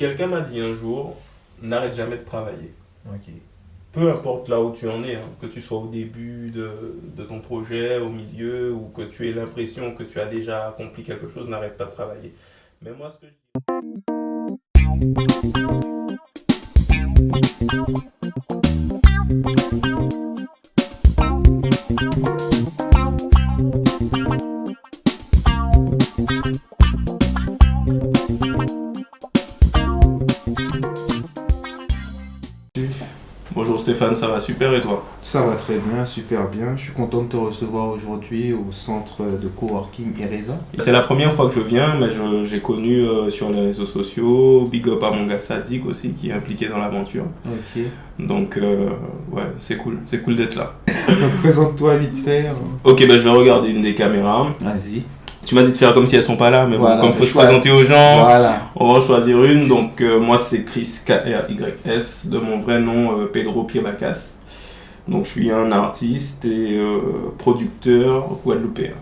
Quelqu'un m'a dit un jour, n'arrête jamais de travailler. Ok. Peu importe là où tu en es, hein, que tu sois au début de ton projet, au milieu, ou que tu aies l'impression que tu as déjà accompli quelque chose, n'arrête pas de travailler. Mais moi, ce que je Bonjour Stéphane, ça va super et toi? Ça va très bien, super bien. Je suis content de te recevoir aujourd'hui au centre de coworking Ereza. C'est la première fois que je viens, mais j'ai connu sur les réseaux sociaux. Big up à mon gars Sadik aussi qui est impliqué dans l'aventure. Ok. Donc ouais, c'est cool d'être là. Donc, présente-toi vite fait. Ok, bah, je vais regarder une des caméras. Vas-y. Tu m'as dit de faire comme si elles sont pas là, mais bon, Voilà, comme bah, faut se présenter aux gens, Voilà. on va en choisir une. Donc moi c'est Chris KRYS, de mon vrai nom Pedro Piracas. Donc je suis un artiste et producteur guadeloupéen.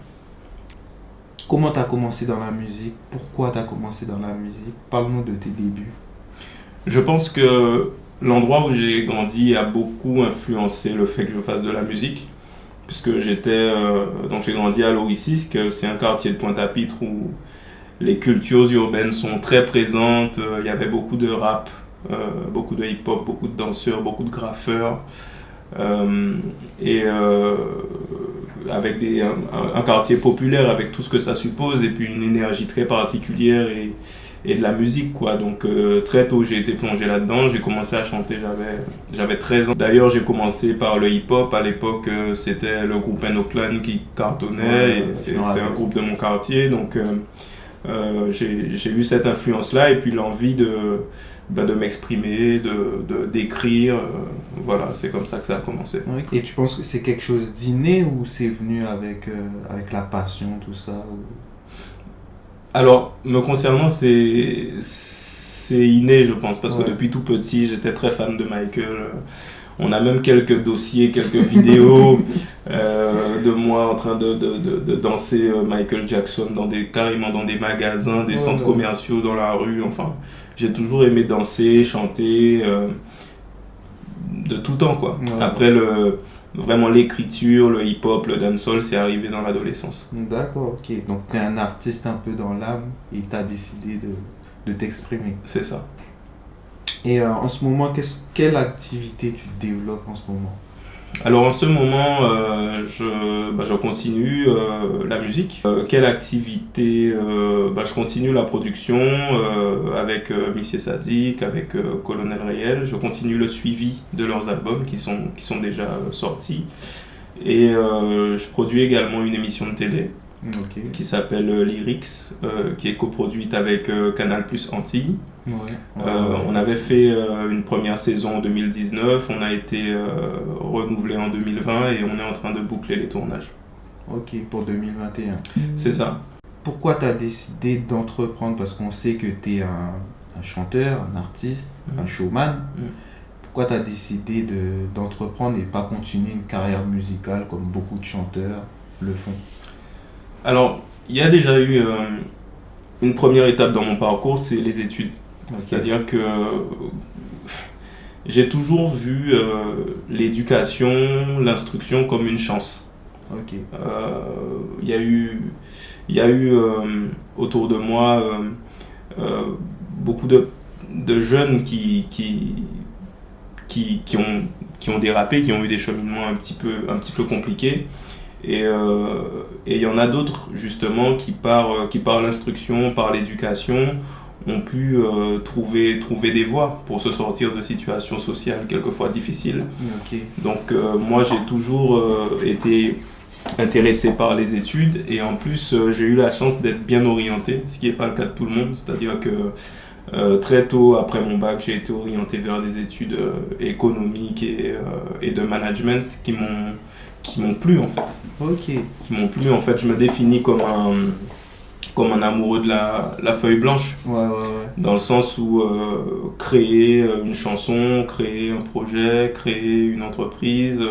Comment tu as commencé dans la musique? Pourquoi tu as commencé dans la musique? Parle-nous de tes débuts. Je pense que l'endroit où j'ai grandi a beaucoup influencé le fait que je fasse de la musique. Puisque donc j'ai grandi à Loricisque, c'est un quartier de Pointe-à-Pitre où les cultures urbaines sont très présentes. Il y avait beaucoup de rap, beaucoup de hip-hop, beaucoup de danseurs, beaucoup de graffeurs. Et avec un quartier populaire avec tout ce que ça suppose et puis une énergie très particulière et de la musique quoi. Donc très tôt j'ai été plongé là-dedans, j'ai commencé à chanter, j'avais 13 ans. D'ailleurs j'ai commencé par le hip-hop, à l'époque c'était le groupe Clan qui cartonnait, Ouais, et c'est un groupe de mon quartier, donc j'ai eu cette influence-là et puis l'envie de m'exprimer, d'écrire, voilà, c'est comme ça que ça a commencé. Ok. Et tu penses que c'est quelque chose d'inné ou c'est venu avec la passion, tout ça Alors, me concernant, c'est inné, je pense, parce que Ouais. depuis tout petit, j'étais très fan de Michael. On a même quelques dossiers, quelques vidéos de moi en train de danser Michael Jackson carrément dans des magasins, des centres Ouais. commerciaux, dans la rue. Enfin, j'ai toujours aimé danser, chanter, de tout temps, quoi. Ouais. Après, vraiment l'écriture, le hip-hop, le dancehall, c'est arrivé dans l'adolescence. D'accord, ok. Donc tu es un artiste un peu dans l'âme et tu as décidé de t'exprimer. C'est ça. Et en ce moment, quelle activité tu développes en ce moment? Alors en ce moment, je continue la musique. Quelle activité je continue la production avec Missy Sadik, avec Colonel Réel. Je continue le suivi de leurs albums qui sont déjà sortis. Et je produis également une émission de télé Ok. qui s'appelle Lyrics, qui est coproduite avec Canal Plus Antilles. Ouais. On avait fait une première saison en 2019, on a été renouvelé en 2020 et on est en train de boucler les tournages. Ok, pour 2021. C'est ça. Pourquoi tu as décidé d'entreprendre? Parce qu'on sait que tu es un chanteur, un artiste, un showman. Mm. Pourquoi tu as décidé d'entreprendre et pas continuer une carrière musicale comme beaucoup de chanteurs le font? Alors, il y a déjà eu une première étape dans mon parcours, c'est les études. Ok. C'est-à-dire que j'ai toujours vu l'éducation, l'instruction comme une chance. Ok. Il y a eu autour de moi beaucoup de jeunes qui ont dérapé, qui ont eu des cheminements un petit peu compliqués. Et il y en a d'autres justement qui par l'instruction, par l'éducation, ont pu trouver des voies pour se sortir de situations sociales quelquefois difficiles. Ok. Donc moi j'ai toujours été intéressé par les études et en plus j'ai eu la chance d'être bien orienté, ce qui n'est pas le cas de tout le monde. C'est-à-dire que très tôt après mon bac, j'ai été orienté vers des études économiques et de management qui m'ont plu en fait. Ok. Qui m'ont plu en fait. Je me définis comme un amoureux de la feuille blanche. Ouais. Dans le sens où créer une chanson, créer un projet, créer une entreprise,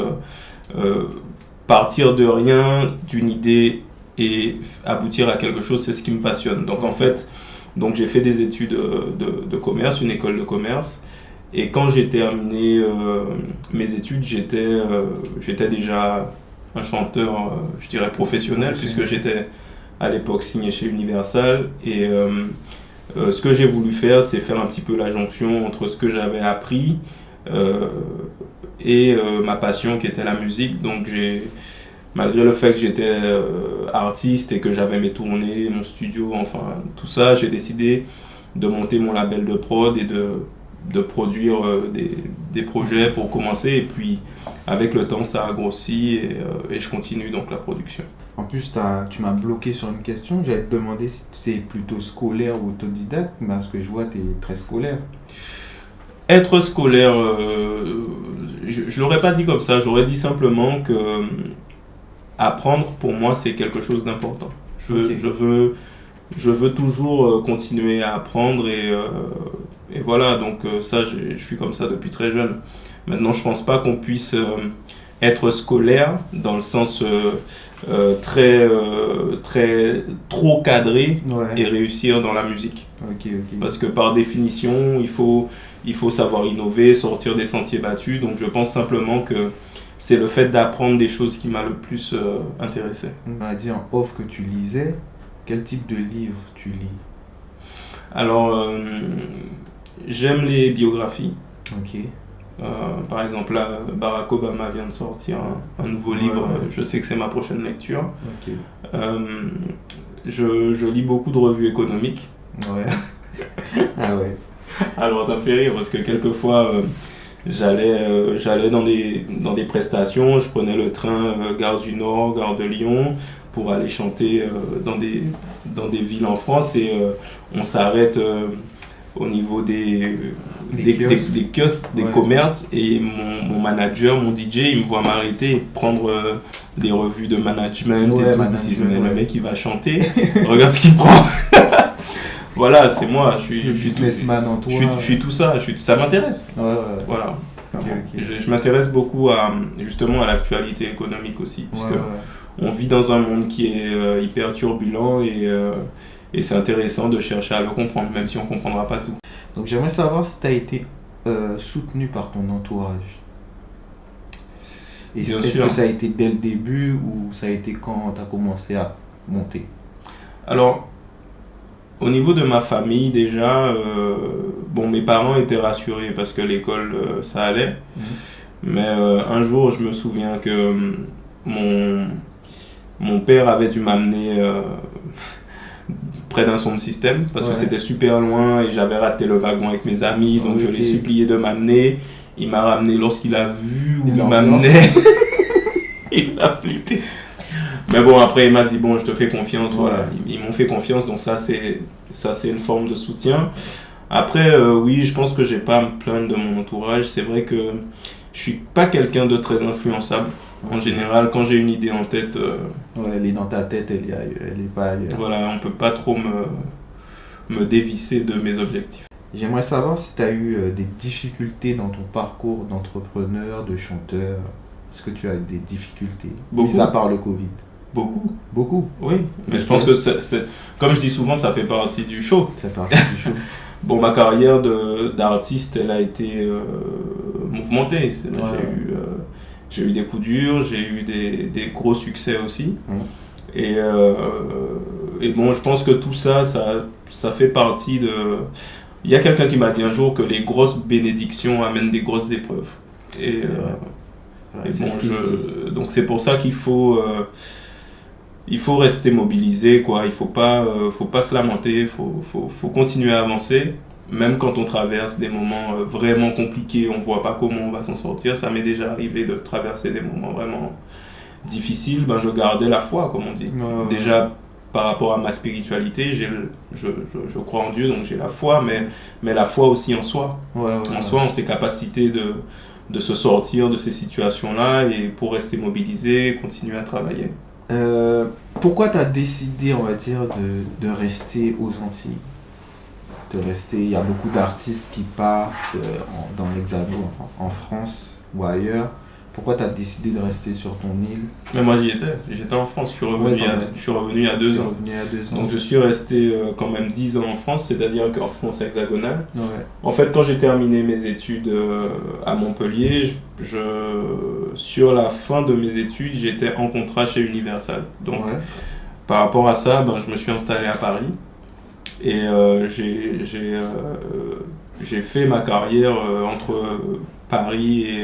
partir de rien, d'une idée et aboutir à quelque chose, c'est ce qui me passionne. Donc en fait, Donc j'ai fait des études de commerce, une école de commerce. Et quand j'ai terminé mes études, j'étais déjà un chanteur, je dirais professionnel, puisque j'étais à l'époque signé chez Universal. Et ce que j'ai voulu faire, c'est faire un petit peu la jonction entre ce que j'avais appris euh, et ma passion qui était la musique. Donc malgré le fait que j'étais artiste et que j'avais mes tournées, mon studio, enfin tout ça, j'ai décidé de monter mon label de prod et de produire des projets pour commencer. Et puis avec le temps, ça a grossi et je continue donc la production. En plus, tu m'as bloqué sur une question. J'allais te demander si tu es plutôt scolaire ou autodidacte, mais à ce que je vois, tu es très scolaire. Être scolaire, je ne l'aurais pas dit comme ça, j'aurais dit simplement que apprendre pour moi c'est quelque chose d'important. Je veux toujours continuer à apprendre et voilà, donc ça je suis comme ça depuis très jeune. Maintenant je pense pas qu'on puisse être scolaire dans le sens très trop cadré et réussir dans la musique. Parce que par définition il faut savoir innover, sortir des sentiers battus, donc je pense simplement que c'est le fait d'apprendre des choses qui m'a le plus intéressé. On m'a dit en off que tu lisais. Quel type de livre tu lis? Alors, j'aime les biographies. Ok. Par exemple, là, Barack Obama vient de sortir un nouveau livre. Je sais que c'est ma prochaine lecture. Ok. Je lis beaucoup de revues économiques. Ouais. Ah ouais. Alors, ça me fait rire parce que quelquefois... j'allais dans des prestations, je prenais le train gare du Nord, gare de Lyon pour aller chanter dans des villes en France et on s'arrête au niveau des kiosques, des commerces et mon manager, mon DJ, il me voit m'arrêter et prendre des revues de management et tout. Il dit, mais le mec il va chanter, regarde ce qu'il prend. Voilà, c'est moi, je suis businessman en toi. Je suis tout ça, ça m'intéresse. Voilà. Je m'intéresse beaucoup justement à l'actualité économique aussi, parce que on vit dans un monde qui est hyper turbulent et c'est intéressant de chercher à le comprendre, même si on ne comprendra pas tout. Donc j'aimerais savoir si tu as été soutenu par ton entourage. Est-ce que ça a été dès le début ou ça a été quand tu as commencé à monter? Alors, au niveau de ma famille, déjà, mes parents étaient rassurés parce que l'école, ça allait. Mais un jour, je me souviens que mon père avait dû m'amener près d'un son de système parce que c'était super loin et j'avais raté le wagon avec mes amis. Donc je l'ai supplié de m'amener. Il m'a ramené lorsqu'il a vu où il m'amenait. Il a flippé. Mais bon, après, il m'a dit, bon, je te fais confiance, voilà. Ils m'ont fait confiance, donc ça, c'est une forme de soutien. Après, oui, je pense que j'ai pas à me plaindre de mon entourage. C'est vrai que je suis pas quelqu'un de très influençable. En général, quand j'ai une idée en tête... elle est dans ta tête, elle est pas ailleurs. Voilà, on peut pas trop me dévisser de mes objectifs. J'aimerais savoir si tu as eu des difficultés dans ton parcours d'entrepreneur, de chanteur. Est-ce que tu as des difficultés, mis à part le Covid? Beaucoup. Oui, mais je pense que comme je dis souvent, ça fait partie du show. Ça fait partie du show. Bon, ma carrière d'artiste, elle a été mouvementée. J'ai eu des coups durs, j'ai eu des gros succès aussi. Et bon, je pense que tout ça fait partie de... Il y a quelqu'un qui m'a dit un jour que les grosses bénédictions amènent des grosses épreuves. Et bon, donc c'est pour ça qu'il faut rester mobilisé, quoi. Il faut pas se lamenter, faut continuer à avancer, même quand on traverse des moments vraiment compliqués, on voit pas comment on va s'en sortir. Ça m'est déjà arrivé de traverser des moments vraiment difficiles. Je gardais la foi, comme on dit. Déjà par rapport à ma spiritualité, je crois en Dieu, donc j'ai la foi, mais la foi aussi en soi. Soi, en ses capacités de se sortir de ces situations-là et pour rester mobilisé, continuer à travailler. Pourquoi tu as décidé, on va dire, de rester aux Antilles? Il y a beaucoup d'artistes qui partent dans l'Hexagone, en France ou ailleurs. Pourquoi tu as décidé de rester sur ton île? Mais moi j'étais en France, je suis revenu il y a 2 ans. Donc je suis resté quand même 10 ans en France, c'est-à-dire qu'en France hexagonale. Ouais. En fait, quand j'ai terminé mes études à Montpellier, sur la fin de mes études, j'étais en contrat chez Universal. Donc par rapport à ça, je me suis installé à Paris et j'ai fait ma carrière entre Paris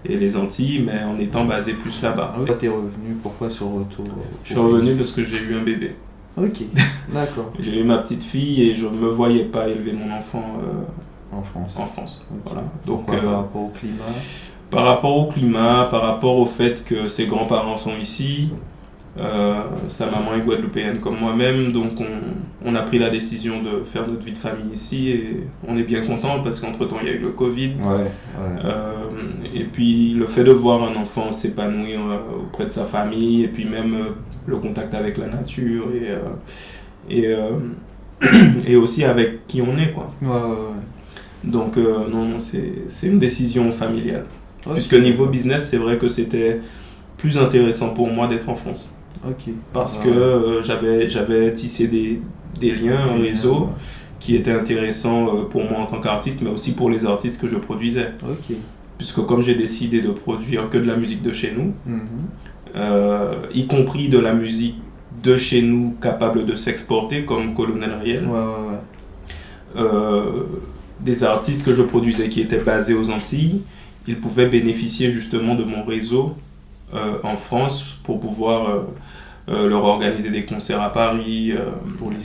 et les Antilles, mais en étant basé plus là-bas. Pourquoi t'es revenu? Pourquoi ce retour? Je suis revenu parce que j'ai eu un bébé. Ok, d'accord. J'ai eu ma petite fille et je ne me voyais pas élever mon enfant en France. Okay. Voilà. Donc, par rapport au climat? Par rapport au climat, par rapport au fait que ses grands-parents sont ici, sa maman est guadeloupéenne comme moi-même, donc on a pris la décision de faire notre vie de famille ici et on est bien content parce qu'entre-temps il y a eu le Covid. Et puis le fait de voir un enfant s'épanouir auprès de sa famille et puis même le contact avec la nature et aussi avec qui on est, quoi. Donc non, c'est une décision familiale. Puisque niveau business, c'est vrai que c'était plus intéressant pour moi d'être en France. Parce que j'avais tissé des liens, un réseau qui était intéressant pour moi en tant qu'artiste, mais aussi pour les artistes que je produisais. Puisque comme j'ai décidé de produire que de la musique de chez nous, y compris de la musique de chez nous capable de s'exporter, comme Colonel Riel, des artistes que je produisais qui étaient basés aux Antilles, ils pouvaient bénéficier justement de mon réseau en France pour pouvoir leur organiser des concerts à Paris,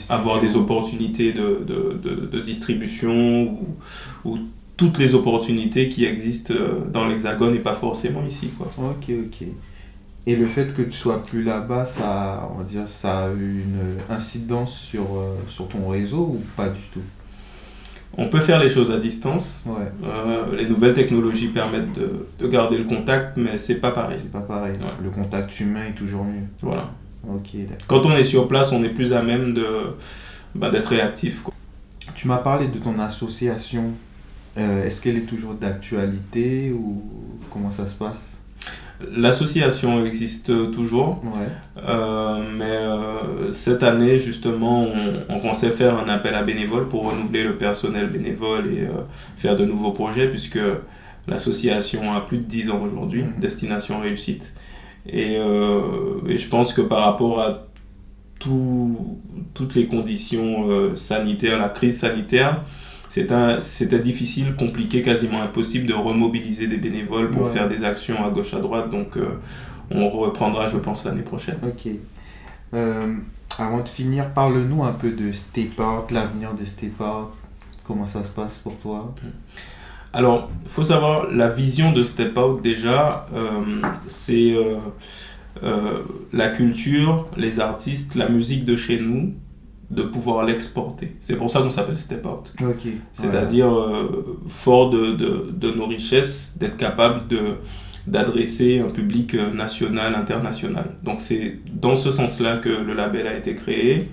avoir des opportunités de distribution ou toutes les opportunités qui existent dans l'Hexagone et pas forcément ici, quoi. Ok. Et le fait que tu sois plus là-bas, ça a eu une incidence sur ton réseau ou pas du tout? On peut faire les choses à distance. Les nouvelles technologies permettent de garder le contact, mais c'est pas pareil. Le contact humain est toujours mieux. Voilà. Ok, d'accord. Quand on est sur place, on est plus à même d'être réactif, quoi. Tu m'as parlé de ton association. Est-ce qu'elle est toujours d'actualité ou comment ça se passe? L'association existe toujours, mais cette année justement on pensait faire un appel à bénévoles pour renouveler le personnel bénévole et faire de nouveaux projets, puisque l'association a plus de 10 ans aujourd'hui, Destination Réussite, et je pense que par rapport à toutes les conditions sanitaires, la crise sanitaire, c'était difficile, compliqué, quasiment impossible de remobiliser des bénévoles pour faire des actions à gauche, à droite. Donc, on reprendra, je pense, l'année prochaine. Ok. Avant de finir, parle-nous un peu de Step Out, l'avenir de Step Out. Comment ça se passe pour toi? Alors, il faut savoir, la vision de Step Out, déjà, c'est la culture, les artistes, la musique de chez nous, de pouvoir l'exporter. C'est pour ça qu'on s'appelle Step Out. C'est-à-dire, fort de nos richesses, d'être capable d'adresser un public national, international. Donc c'est dans ce sens-là que le label a été créé,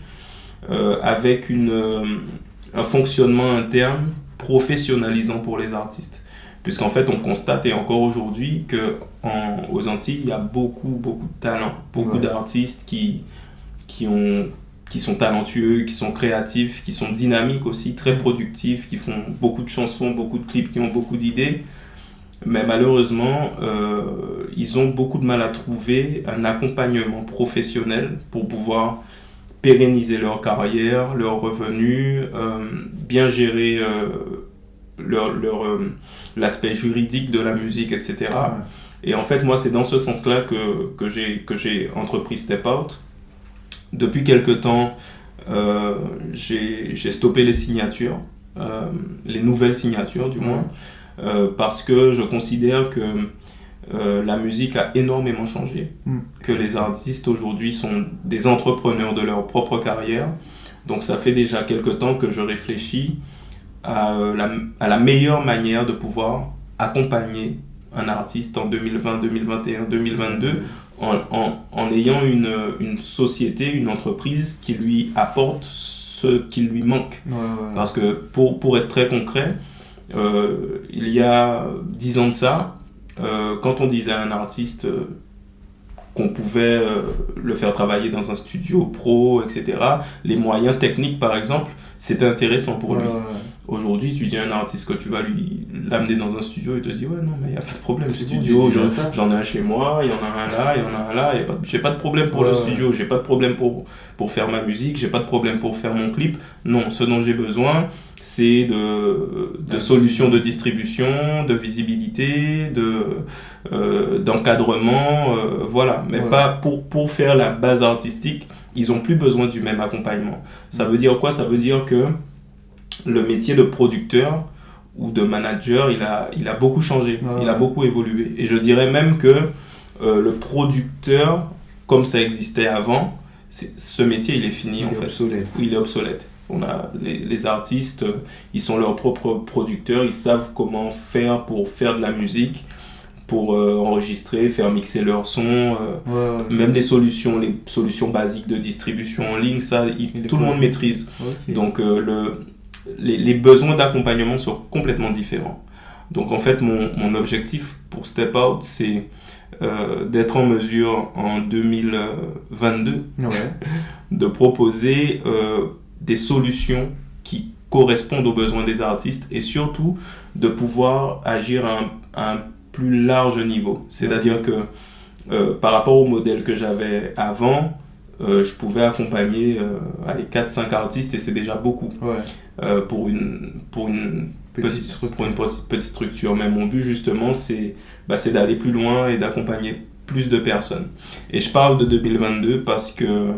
avec un fonctionnement interne professionnalisant pour les artistes. Puisqu'en fait, on constate, et encore aujourd'hui, qu'aux Antilles, il y a beaucoup de talents, beaucoup d'artistes qui sont talentueux, qui sont créatifs, qui sont dynamiques aussi, très productifs, qui font beaucoup de chansons, beaucoup de clips, qui ont beaucoup d'idées. Mais malheureusement, ils ont beaucoup de mal à trouver un accompagnement professionnel pour pouvoir pérenniser leur carrière, leurs revenus, bien gérer l'aspect juridique de la musique, etc. Et en fait, moi, c'est dans ce sens-là que j'ai entrepris Step Out. Depuis quelque temps, j'ai stoppé les signatures, les nouvelles signatures du moins, parce que je considère que la musique a énormément changé, que les artistes aujourd'hui sont des entrepreneurs de leur propre carrière. Donc ça fait déjà quelque temps que je réfléchis à la meilleure manière de pouvoir accompagner un artiste en 2020, 2021, 2022 en ayant une société, une entreprise qui lui apporte ce qui lui manque. Parce que pour être très concret, il y a 10 ans de ça, quand on disait à un artiste qu'on pouvait le faire travailler dans un studio pro, etc., les moyens techniques, par exemple, c'était intéressant pour lui. Aujourd'hui, tu dis à un artiste que tu vas l'amener dans un studio, il te dit « Ouais, non, mais il n'y a pas de problème, le studio, j'en ai un chez moi, il y en a un là, il y en a un là, j'ai pas de problème pour le studio, j'ai pas de problème pour faire ma musique, j'ai pas de problème pour faire mon clip. Non, ce dont j'ai besoin, c'est de solutions de distribution, de visibilité, d'encadrement, voilà. Mais pas pour faire la base artistique, ils n'ont plus besoin du même accompagnement. Ça veut dire quoi? Ça veut dire que le métier de producteur ou de manager, il a beaucoup changé, il a beaucoup évolué. Et je dirais même que le producteur, comme ça existait avant, ce métier, il est fini en fait. Obsolète. Il est obsolète. On a les artistes, ils sont leurs propres producteurs, ils savent comment faire pour faire de la musique, pour enregistrer, faire mixer leur son, même les solutions basiques de distribution en ligne, ça, tout le monde maîtrise. Donc les besoins d'accompagnement sont complètement différents. Donc en fait, mon objectif pour Step Out, c'est d'être en mesure en 2022 de proposer des solutions qui correspondent aux besoins des artistes et surtout de pouvoir agir à un plus large niveau. C'est-à-dire que par rapport au modèle que j'avais avant, je pouvais accompagner 4-5 artistes et c'est déjà beaucoup pour une petite structure. Mais mon but justement, c'est d'aller plus loin et d'accompagner plus de personnes. Et je parle de 2022 parce que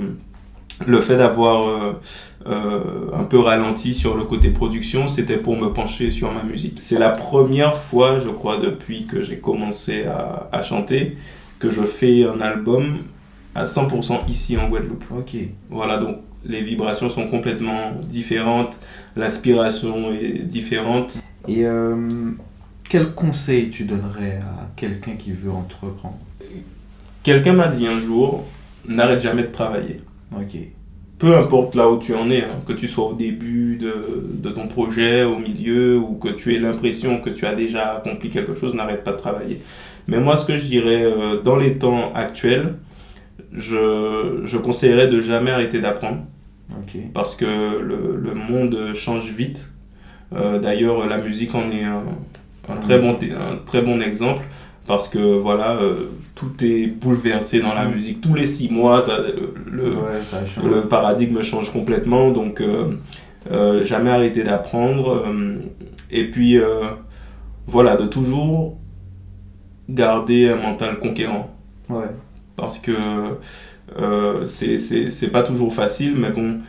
le fait d'avoir un peu ralenti sur le côté production, c'était pour me pencher sur ma musique. C'est la première fois, je crois, depuis que j'ai commencé à chanter, que je fais un album à 100% ici en Guadeloupe. Voilà, donc les vibrations sont complètement différentes, l'inspiration est différente. Et quel conseil tu donnerais à quelqu'un qui veut entreprendre? Quelqu'un m'a dit un jour, n'arrête jamais de travailler. Peu importe là où tu en es, que tu sois au début de ton projet, au milieu, ou que tu aies l'impression que tu as déjà accompli quelque chose, n'arrête pas de travailler. Mais moi, ce que je dirais, dans les temps actuels, je conseillerais de jamais arrêter d'apprendre. Parce que le monde change vite. D'ailleurs, la musique en est un très bon exemple. Parce que voilà, tout est bouleversé dans la musique. Tous les 6 mois, le paradigme change complètement. Donc, jamais arrêter d'apprendre. Et puis, voilà, de toujours garder un mental conquérant. Parce que c'est pas toujours facile, mais bon,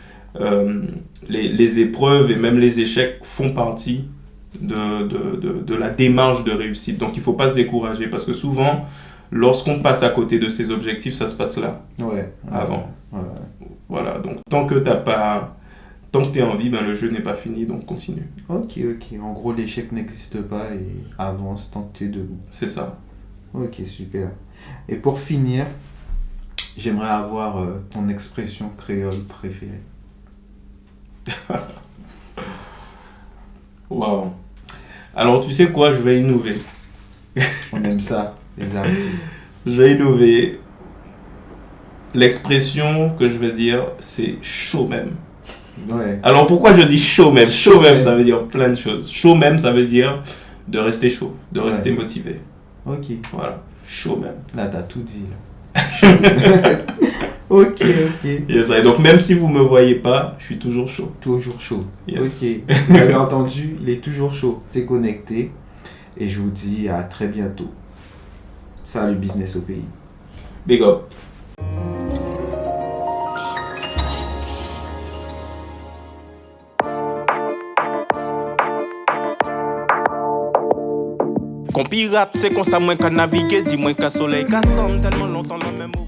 les épreuves et même les échecs font partie de la démarche de réussite. Donc il faut pas se décourager parce que souvent, lorsqu'on passe à côté de ses objectifs, ça se passe là, avant. Voilà, donc tant que tu es en vie, le jeu n'est pas fini, donc continue. Ok. En gros, l'échec n'existe pas et avance tant que tu es debout. C'est ça. Ok, super. Et pour finir, j'aimerais avoir ton expression créole préférée. Waouh. Alors, tu sais quoi, je vais innover. On aime ça, les artistes. Je vais innover. L'expression que je vais dire, c'est chaud même. Alors, pourquoi je dis chaud même? Chaud même, ça veut dire plein de choses. Chaud même, ça veut dire de rester chaud, de rester motivé. Voilà, chaud même. Là, t'as tout dit, là. Ok. Yes, et donc, même si vous me voyez pas, je suis toujours chaud. Toujours chaud. Yes. Vous avez entendu, il est toujours chaud. C'est connecté. Et je vous dis à très bientôt. Salut Business au pays. Big up. Quand pirate, c'est qu'on ça moins qu'à naviguer, dis moins qu'à soleil, qu'à somme, tellement longtemps le même mot.